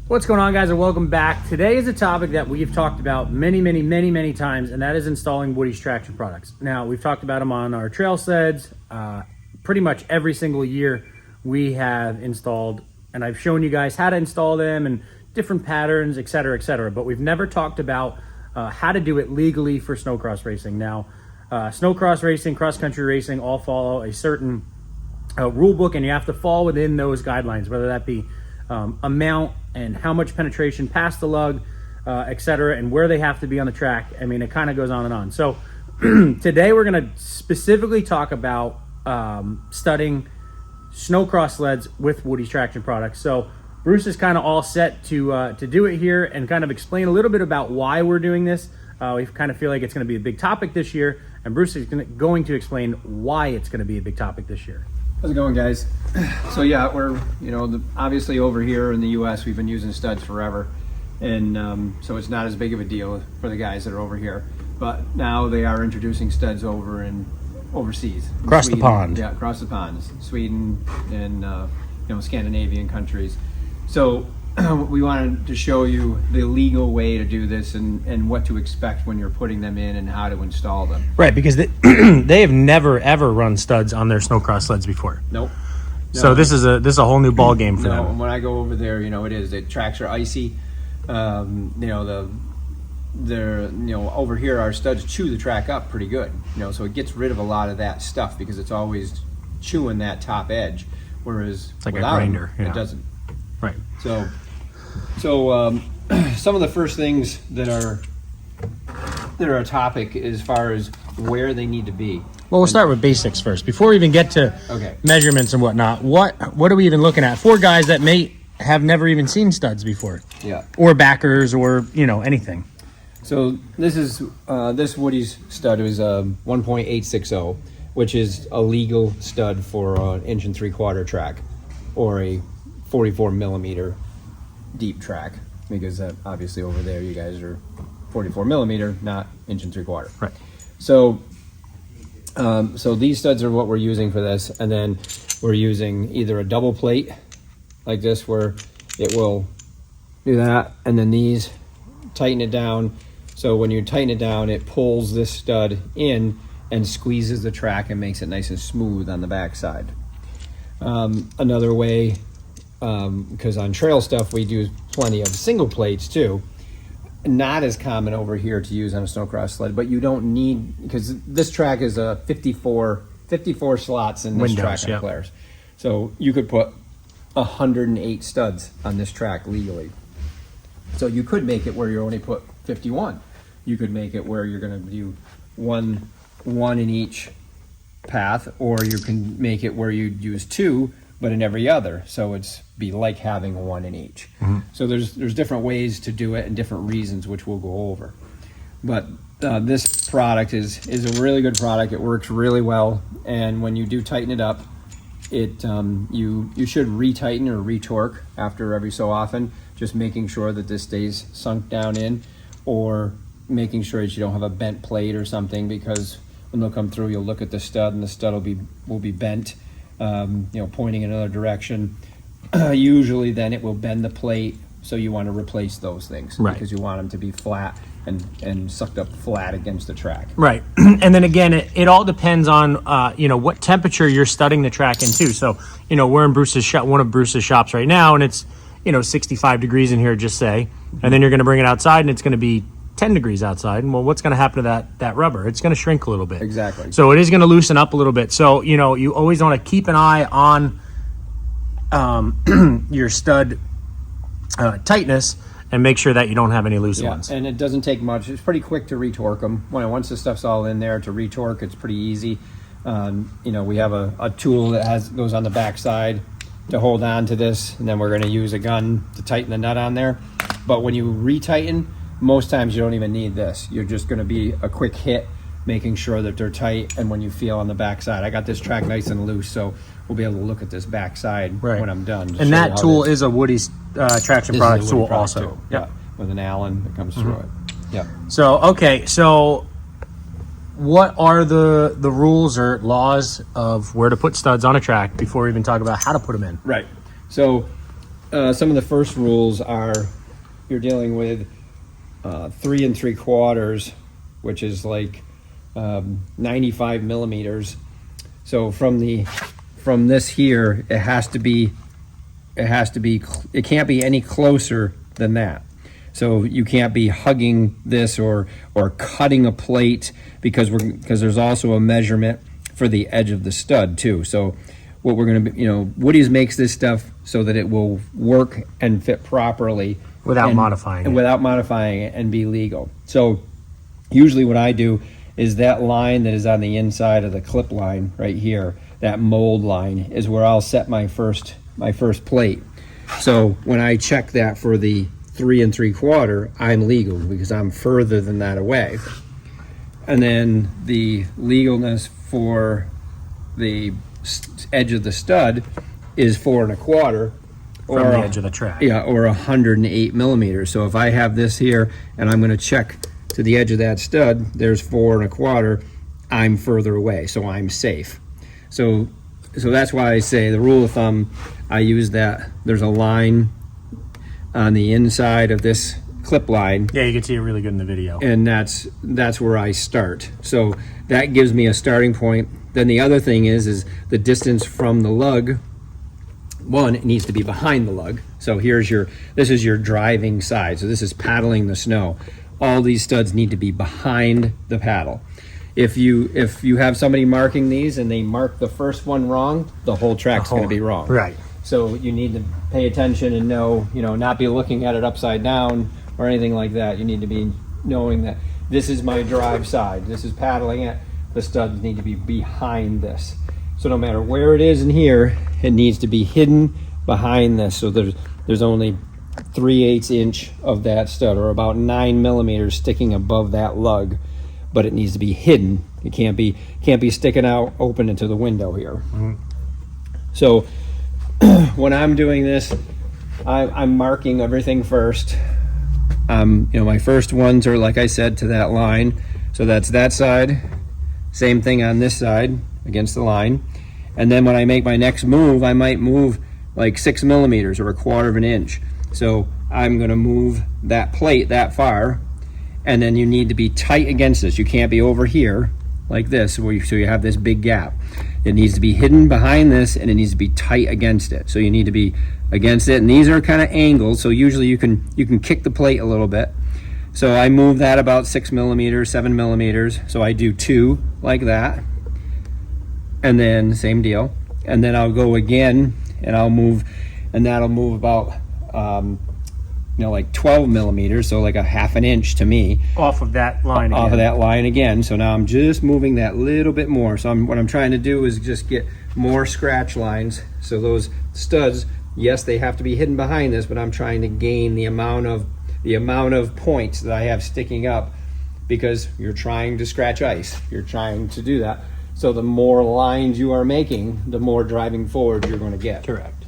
What's going on, guys, and welcome back. Today is a topic that we've talked about many times, and that is installing Woody's traction products. Now, we've talked about them on our trail sleds. Pretty much every single year we have installed, and I've shown you guys how to install them and different patterns, etc., but we've never talked about how to do it legally for snowcross racing. Now, snowcross racing, cross-country racing all follow a certain rule book, and you have to fall within those guidelines, whether that be amount and how much penetration past the lug, etc., and where they have to be on the track. I mean, it kind of goes on and on. So today we're going to specifically talk about studying snowcross sleds with Woody's traction products. So Bruce is kind of all set to do it here and kind of explain a little bit about why we're doing this. We kind of feel like it's going to be a big topic this year, and Bruce is going to explain why it's going to be a big topic this year. How's it going, guys? So yeah, we're, obviously over here in the US, we've been using studs forever. And so it's not as big of a deal for the guys that are over here. But now they are introducing studs over in overseas. Across the pond. Yeah, across the pond. Sweden and, Scandinavian countries. So we wanted to show you the legal way to do this and what to expect when you're putting them in and how to install them. Right, because they have never ever run studs on their snowcross sleds before. Nope. So this is a whole new ball game for them. When I go over there, it is. The tracks are icy. Over here our studs chew the track up pretty good. So it gets rid of a lot of that stuff because it's always chewing that top edge, whereas it's like a grinder. It doesn't. Right. So some of the first things that are a topic as far as where they need to be. Well, we'll start with basics first. Before we even get to measurements and whatnot, what are we even looking at for guys that may have never even seen studs before? Yeah. Or backers or, anything. So this is this Woody's stud is a 1.860, which is a legal stud for an 1 3/4 track or a 44 millimeter deep track, because obviously over there you guys are 44 millimeter, not 1 3/4. Right. So these studs are what we're using for this, and then we're using either a double plate like this where it will do that, and then these tighten it down. So when you tighten it down, it pulls this stud in and squeezes the track and makes it nice and smooth on the backside. Another way, because on trail stuff we do plenty of single plates too. Not as common over here to use on a snowcross sled, but you don't need, because this track is a 54 slots in this track on Claire's. So you could put 108 studs on this track legally. So you could make it where you only put 51. You could make it where you're going to do one in each path, or you can make it where you use 2 but in every other, so it's be like having 1 in each. Mm-hmm. So there's different ways to do it and different reasons, which we'll go over. But this product is a really good product. It works really well, and when you do tighten it up, it you should retighten or retorque after every so often, just making sure that this stays sunk down in, or making sure that you don't have a bent plate or something, because when they'll come through, you'll look at the stud and the stud will be bent. Pointing in another direction. Usually then it will bend the plate, so you want to replace those things, right? Because you want them to be flat and sucked up flat against the track. Right. And then again, it all depends on what temperature you're studding the track into. So we're in one of Bruce's shops right now, and it's 65 degrees in here, just say, and then you're going to bring it outside and it's going to be 10 degrees outside, and well, what's going to happen to that rubber? It's going to shrink a little bit. Exactly. So it is going to loosen up a little bit. So you always want to keep an eye on your stud tightness and make sure that you don't have any loose ones. And it doesn't take much. It's pretty quick to retorque them. Once the stuff's all in there, to retorque, it's pretty easy. We have a tool that goes on the back side to hold on to this, and then we're going to use a gun to tighten the nut on there. But when you retighten, most times you don't even need this. You're just going to be a quick hit, making sure that they're tight, and when you feel on the backside. I got this track nice and loose, so we'll be able to look at this backside when I'm done. And that tool is a Woody's traction product tool also. Yeah, with an Allen that comes through it. Yeah. So what are the rules or laws of where to put studs on a track before we even talk about how to put them in? Right. So some of the first rules are you're dealing with 3 3/4, which is like 95 millimeters. So from this here, it can't be any closer than that. So you can't be hugging this or cutting a plate, because there's also a measurement for the edge of the stud too. So what we're going to, Woody's makes this stuff so that it will work and fit properly without modifying it and be legal. So usually what I do is that line that is on the inside of the clip line right here, that mold line, is where I'll set my first plate. So when I check that for the 3 3/4, I'm legal because I'm further than that away. And then the legalness for the edge of the stud is 4 1/4, from the edge of the track. Yeah, or 108 millimeters. So if I have this here and I'm going to check to the edge of that stud, there's 4 1/4. I'm further away, so I'm safe. So that's why I say the rule of thumb. I use that. There's a line on the inside of this clip line. Yeah, you can see it really good in the video. And that's where I start. So that gives me a starting point. Then the other thing is the distance from the lug. One, it needs to be behind the lug. So this is your driving side. So this is paddling the snow. All these studs need to be behind the paddle. If you have somebody marking these and they mark the first one wrong, the whole track's going to be wrong. Right. So you need to pay attention and know, not be looking at it upside down or anything like that. You need to be knowing that this is my drive side. This is paddling it. The studs need to be behind this. So no matter where it is in here, it needs to be hidden behind this. So there's only 3/8 inch of that stud, or about 9 millimeters sticking above that lug, but it needs to be hidden. It can't be sticking out open into the window here. Mm-hmm. So when I'm doing this, I'm marking everything first. My first ones are, like I said, to that line. So that's that side. Same thing on this side against the line. And then when I make my next move, I might move like 6 millimeters or 1/4 inch. So I'm going to move that plate that far, and then you need to be tight against this. You can't be over here like this, so you have this big gap. It needs to be hidden behind this, and it needs to be tight against it. So you need to be against it, and these are kind of angled, so usually you can kick the plate a little bit. So I move that about 6 millimeters, 7 millimeters. So I do 2 like that, and then same deal. And then I'll go again, and I'll move, and that'll move about like 12 millimeters, so like a 1/2 inch to me. Off of that line again. Off of that line again. So now I'm just moving that little bit more. So what I'm trying to do is just get more scratch lines. So those studs, yes, they have to be hidden behind this, but I'm trying to gain the amount of points that I have sticking up, because you're trying to scratch ice. You're trying to do that. So the more lines you are making, the more driving forward you're going to get. Correct.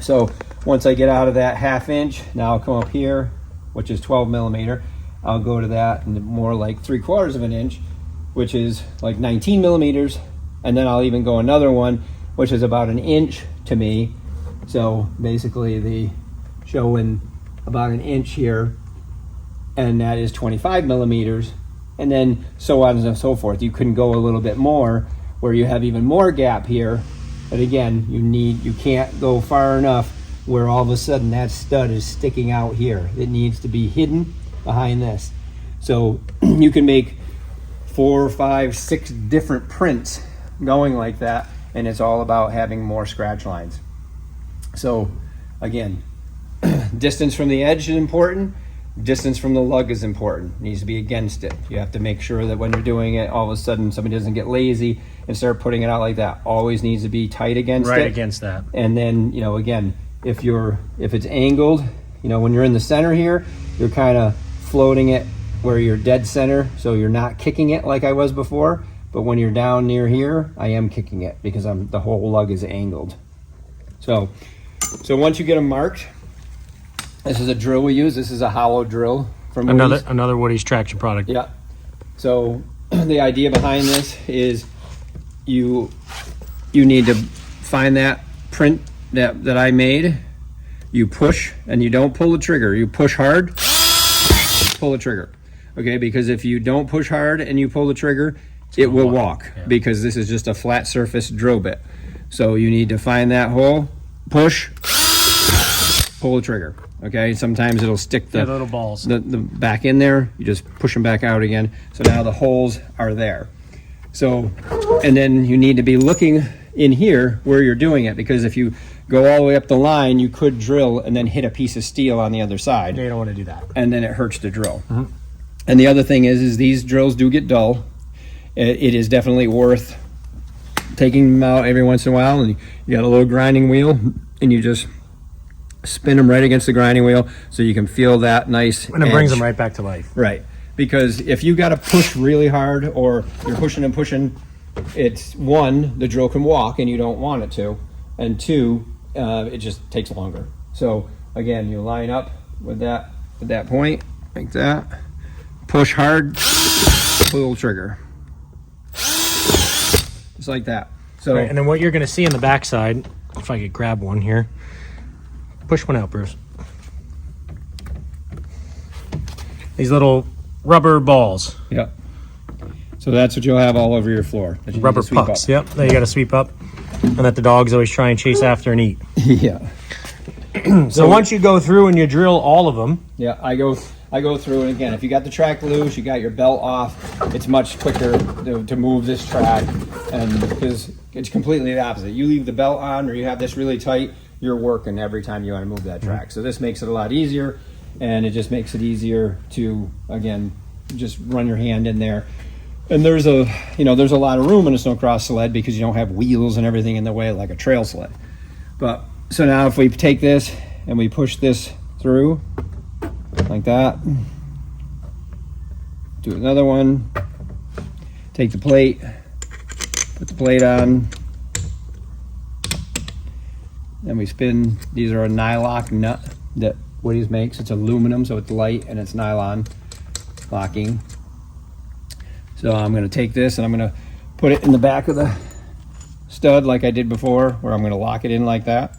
So once I get out of that 1/2 inch, now I'll come up here, which is 12 millimeter. I'll go to that and more like 3/4 inch, which is like 19 millimeters. And then I'll even go another one, which is about 1 inch to me. So basically showing about 1 inch here, and that is 25 millimeters. And then so on and so forth. You can go a little bit more where you have even more gap here. But again, you can't go far enough where all of a sudden that stud is sticking out here. It needs to be hidden behind this. So you can make 4, 5, 6 different prints going like that, and it's all about having more scratch lines. So again, distance from the edge is important. Distance from the lug is important. It needs to be against it. You have to make sure that when you're doing it, all of a sudden somebody doesn't get lazy and start putting it out like that. Always needs to be tight against it. Right against that. And then, again, if it's angled, when you're in the center here, you're kind of floating it where you're dead center, so you're not kicking it like I was before. But when you're down near here, I am kicking it because the whole lug is angled. So once you get them marked, this is a drill we use. This is a hollow drill from Woody's. Another Woody's traction product. Yeah. So the idea behind this is you need to find that print that I made, you push and you don't pull the trigger. You push hard, pull the trigger. Okay, because if you don't push hard and you pull the trigger, it will walk, because this is just a flat surface drill bit. So you need to find that hole, push, pull the trigger. Okay, sometimes it'll stick the little balls the back in there. You just push them back out again. So now the holes are there. So, and then you need to be looking in here where you're doing it, because if you go all the way up the line, you could drill and then hit a piece of steel on the other side. You don't want to do that. And then it hurts the drill. And the other thing is these drills do get dull. It is definitely worth taking them out every once in a while, and you got a little grinding wheel, and you just spin them right against the grinding wheel so you can feel that nice And it edge. brings them right back to life. Right. Because if you got to push really hard, or you're pushing and pushing, it's one, the drill can walk and you don't want it to, and two, it just takes longer. So again, you line up with that point like that, push hard, pull the trigger, just like that. So Right, and then what you're going to see on the backside, if I could grab one here, push one out, Bruce. These little rubber balls, yeah. So that's what you'll have all over your floor. that you need rubber to sweep pucks. up. Yep, that you got to sweep up, and that the dogs always try and chase after and eat. Yeah. So once you go through and you drill all of them, Yeah, I go through, and again, if you got the track loose, you got your belt off, it's much quicker to move this track, and because it's completely the opposite. You leave the belt on, or you have this really tight, you're working every time you want to move that track. So this makes it a lot easier, and it just makes it easier to, again, just run your hand in there. And there's a lot of room in a snowcross sled because you don't have wheels and everything in the way like a trail sled. But so now if we take this and we push this through like that, do another one, take the plate, put the plate on, then we spin. These are a nylock nut that Woody's makes. It's aluminum, so it's light, and it's nylon locking. So I'm going to take this and I'm going to put it in the back of the stud like I did before, where I'm going to lock it in like that.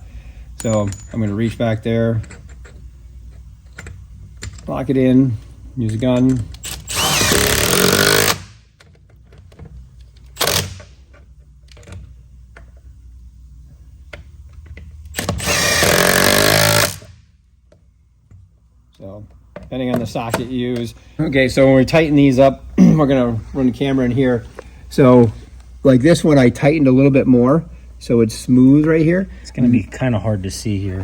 So I'm going to reach back there, lock it in, use a gun. So depending on the socket you use. Okay, so when we tighten these up, we're gonna run the camera in here. So like this one, I tightened a little bit more, so it's smooth right here. it's going to be kind of hard to see here.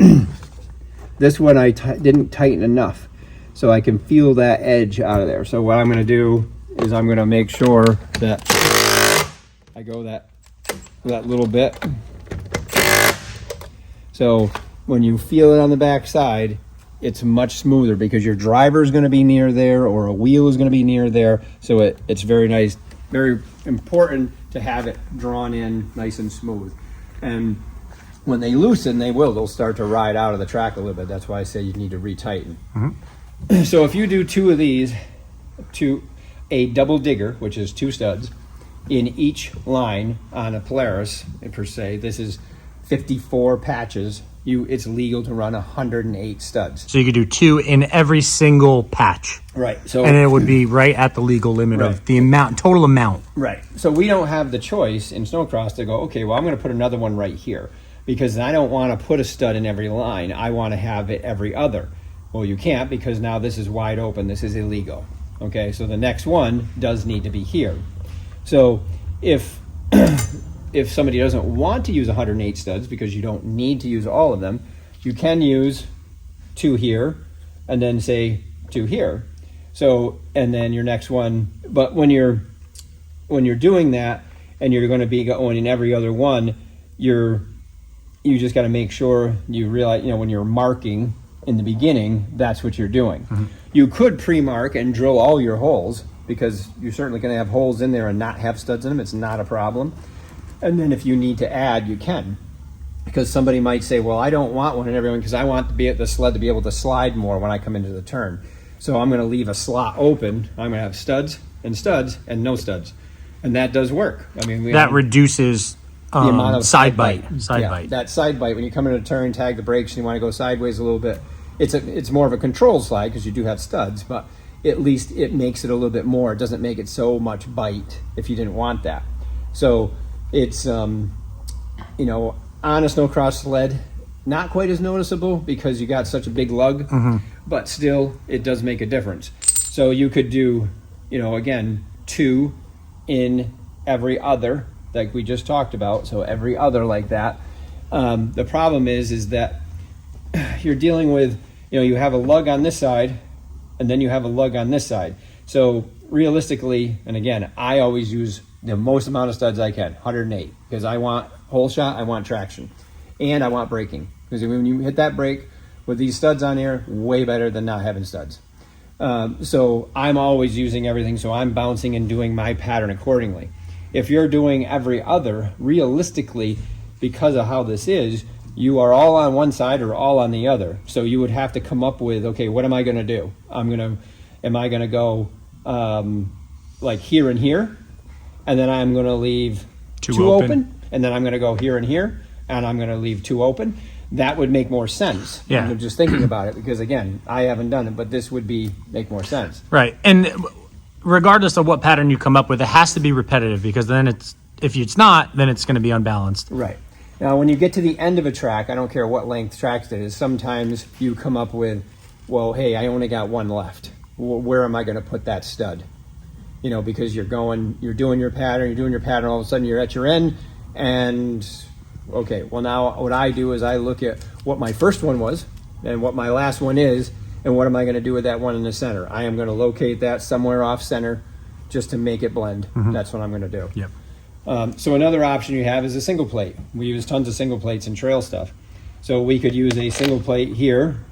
This one I didn't tighten enough, so I can feel that edge out of there. So what I'm gonna do is I'm gonna make sure that I go that little bit. So when you feel it on the back side, it's much smoother because your driver is going to be near there, or a wheel is going to be near there. So it's very nice, very important to have it drawn in nice and smooth. And when they loosen, they'll start to ride out of the track a little bit. That's why I say you need to retighten. So if you do two of these, to a double digger, which is two studs, in each line on a Polaris per se, this is 54 patches. It's legal to run 108 studs. So you could do 2 in every single patch. Right. So And it would be right at the legal limit of the total amount. Right. So we don't have the choice in snowcross to go, okay, well, I'm going to put another one right here, because I don't want to put a stud in every line. I want to have it every other. Well, you can't, because now this is wide open. This is illegal. Okay. So the next one does need to be here. So if somebody doesn't want to use 108 studs, because you don't need to use all of them, you can use 2 here and then say 2 here. So, and then your next one, but when you're doing that and you're going to be going in every other one, you just got to make sure you realize, when you're marking in the beginning, that's what you're doing. You could pre-mark and drill all your holes, because you're certainly going to have holes in there and not have studs in them. It's not a problem. And then if you need to add, you can. Because somebody might say, well, I don't want one in everyone because I want the sled to be able to slide more when I come into the turn. So I'm going to leave a slot open. I'm going to have studs and no studs. And that does work. I mean, That reduces the amount of side bite. That side bite, when you come in a turn, tag the brakes, and you want to go sideways a little bit, it's more of a controlled slide because you do have studs, but at least it makes it a little bit more. It doesn't make it so much bite if you didn't want that. So it's, on a Snocross sled, not quite as noticeable because you got such a big lug, but still it does make a difference. So you could do, again, 2 in every other, like we just talked about. So every other like that. The problem is that you're dealing with, you have a lug on this side and then you have a lug on this side. So realistically, and again, I always use the most amount of studs I can, 108, because I want whole shot, I want traction, and I want braking. Because when you hit that brake with these studs on here, way better than not having studs. So I'm always using everything, so I'm bouncing and doing my pattern accordingly. If you're doing every other, realistically, because of how this is, you are all on one side or all on the other. So you would have to come up with, okay, what am I going to do? Am I going to go like here and here, and then I'm going to leave two open, and then I'm going to go here and here, and I'm going to leave 2 open? That would make more sense. Yeah. I'm just thinking about it because, again, I haven't done it, but this would make more sense. Right. And regardless of what pattern you come up with, it has to be repetitive, because then if it's not, then it's going to be unbalanced. Right. Now, when you get to the end of a track, I don't care what length tracks it is, sometimes you come up with, well, hey, I only got 1 left. Where am I going to put that stud? Because you're doing your pattern, all of a sudden you're at your end, and okay, well, now what I do is I look at what my first one was and what my last one is, and what am I going to do with that one in the center? I am going to locate that somewhere off center just to make it blend. That's what I'm going to do. Yep. So another option you have is a single plate. We use tons of single plates in trail stuff. So we could use a single plate here,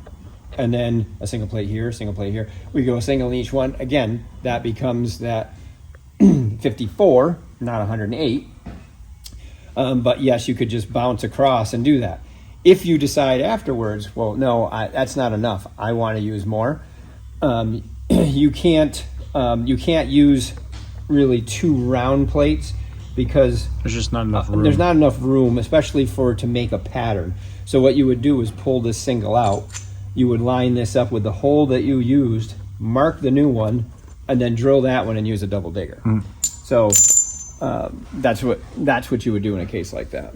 and then a single plate here, single plate here. We go single in each one. Again, that becomes that 54, not 108. But yes, you could just bounce across and do that. If you decide afterwards, well, no, that's not enough, I want to use more, you can't use really 2 round plates because There's just not enough room. There's not enough room, especially to make a pattern. So what you would do is pull this single out. You would line this up with the hole that you used, mark the new one, and then drill that one and use a double digger. So that's what you would do in a case like that.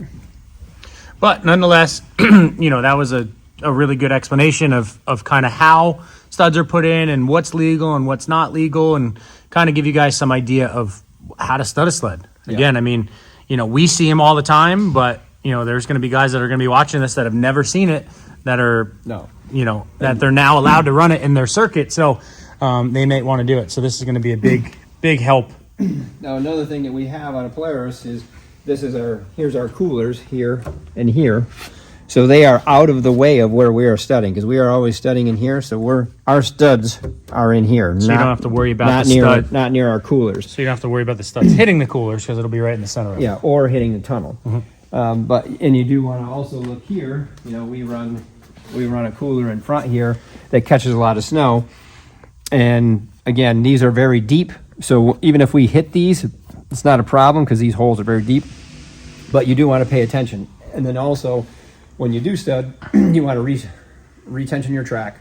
But nonetheless, that was a really good explanation of kind of how studs are put in and what's legal and what's not legal, and kind of give you guys some idea of how to stud a sled. Again, I mean, we see them all the time, but there's going to be guys that are going to be watching this that have never seen it, that are that they're now allowed to run it in their circuit, so they may want to do it. So this is going to be a big help. Now, another thing that we have on a Polaris is here's our coolers here and here. So they are out of the way of where we are studding, because we are always studding in here. So our studs are in here. So you don't have to worry about the stud. Not near our coolers. So you don't have to worry about the studs hitting the coolers, because it'll be right in the center of it. Yeah, or hitting the tunnel. And you do want to also look here. We run a cooler in front here that catches a lot of snow. And again, these are very deep. So even if we hit these, it's not a problem because these holes are very deep. But you do want to pay attention. And then also, when you do stud, you want to retension your track,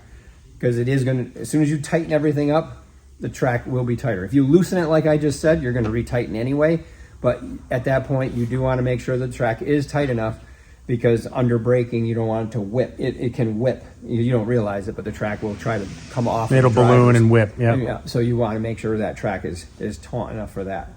because it is going to, as soon as you tighten everything up, the track will be tighter. If you loosen it like I just said, you're going to retighten anyway. But at that point, you do want to make sure the track is tight enough, because under braking, you don't want it to whip. It can whip. You don't realize it, but the track will try to come off. It'll balloon and whip. Yeah. So you want to make sure that track is taut enough for that,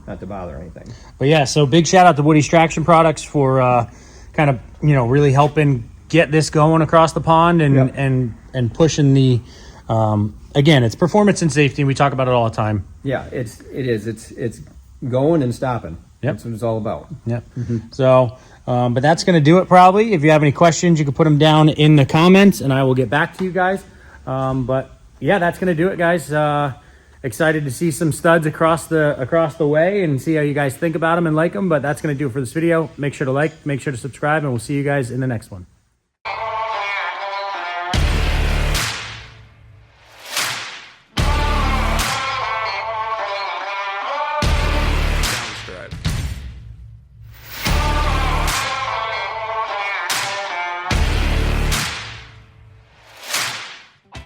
not to bother anything. But yeah, so big shout out to Woody's Traction Products for kind of really helping get this going across the pond and pushing the. Again, it's performance and safety. We talk about it all the time. Yeah, it is. It's going and stopping. Yep. That's what it's all about. Yep. So, but that's going to do it probably. If you have any questions, you can put them down in the comments and I will get back to you guys. But yeah, that's going to do it, guys. Excited to see some studs across the way and see how you guys think about them and like them. But that's going to do it for this video. Make sure to like, make sure to subscribe, and we'll see you guys in the next one.